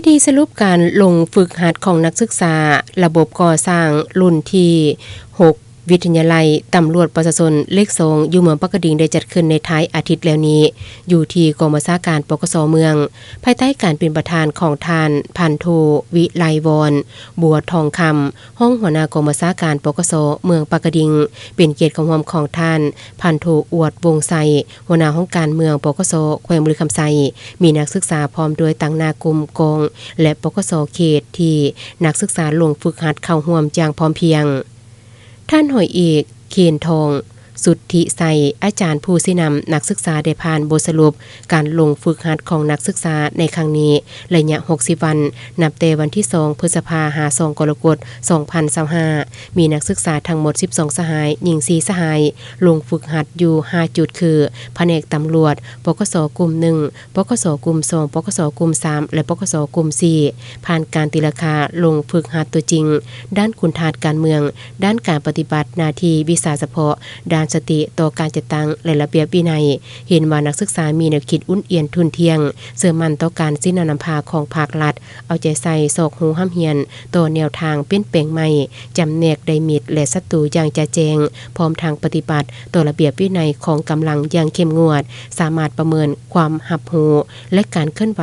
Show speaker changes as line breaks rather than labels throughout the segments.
พิธีสรุปการลงฝึกหัดของนักศึกษาระบบก่อสร้างรุ่นที่6วิทยาลัยตำรวจประชาชนเลขสองอยู่เมืองปากกดิ่งได้จัดขึ้นในท้ายอาทิตย์แล้วนี้อยู่ที่กองบัญชาการปกสเมืองภายใต้การเป็นประธานของทานพันโทวิไลวรบัวทองคำห้องหัวหน้ากองบัญชาการปกสเมืองปากกดิ่งเป็นเกียรติของท่านพันโทอวดวงไสหัวหน้าห้องการเมืองปกสแขวงบุรีคำไซมีนักศึกษาพร้อมด้วยตั้งหน้ากลุ่มกองและปกสเขตที่นักศึกษาลงฝึกหัดเข้าร่วมอย่างพร้อมเพรียงท่านหอยเอกเคนทองสุทธิไสอาจารย์ผู้สินำนักศึกษาได้ผ่านบทสรุปการลงฝึกหัดของนักศึกษาในครั้งนี้ระยะ60วันนับแต่วันที่2พฤษภาคมกรกฎาคม2025มีนักศึกษาทั้งหมด12สหายหญิง4สหายลงฝึกหัดอยู่5จุดคือแผนกตำรวจปกสกลุ่ม1ปกสกลุ่ม2ปกสกลุ่ม3และปกสกลุ่ม4ผ่านการตีราคาลงฝึกหัดตัวจริงด้านคุณธาตุการเมืองด้านการปฏิบัติหน้าที่วิชาเฉพาะด้านสติต่อการจัดตั้งและระเบียบวินัยเห็นว่านักศึกษามีแนวคิดอุ่นเอียนทุนเทียงเสื่อมั่นต่อการสิ้นนำพาของภาครัฐเอาใจใส่ศอกหูห้ำเฮียนต่อแนวทางเปลี่ยนแปลงใหม่จำแนกได้มิดและศัตรูอย่างจะแจงพร้อมทางปฏิบัติต่อระเบียบวินัยของกำลังอย่างเข้มงวดสามารถประเมินความหับหูและการเคลื่อนไหว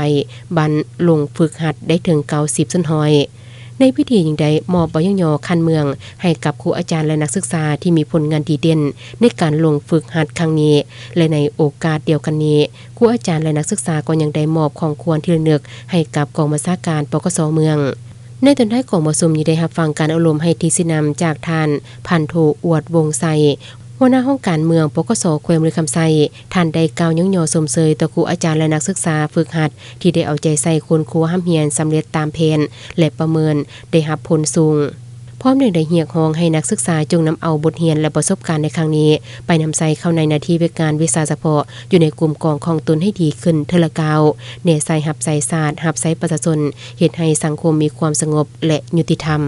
บันลงฝึกหัดได้ถึง90ส้นหอยในพิธีอย่างใดมอบใบย่อคันเมืองให้กับครูอาจารย์และนักศึกษาที่มีผลงานดีเด่นในการลงฝึกหัดครั้งนี้และในโอกาสเดียวกันนี้ครูอาจารย์และนักศึกษาก็ยังได้มอบของควรที่ระลึกให้กับกองบัญชาการปกสเมืองในตอนท้ายของบทสนทนาได้รับฟังการอบรมให้ทีสินำจากท่านพันโทอวดวงไสหัวหน้าห้องการเมืองปกสแขวงบุรีคำไซท่านได้กล่าวยักยอสมเสยต่อครูอาจารย์และนักศึกษาฝึกหัดที่ได้เอาใจใส่คุณครูห้ำเฮียนสำเร็จตามแผนและประเมินได้รับผลสูงพร้อมได้เรียกร้องให้นักศึกษาจงนำเอาบทเรียนและประสบการณ์ในครั้งนี้ไปนำใส่เข้าในหน้าที่วิการวิชาเฉพาะอยู่ในกลุ่มกองของตนให้ดีขึ้นเทอละกาวเนใส่หับใส่ศาสตร์หับใส่ประชาชนเฮ็ดให้สังคมมีความสงบและยุติธรรม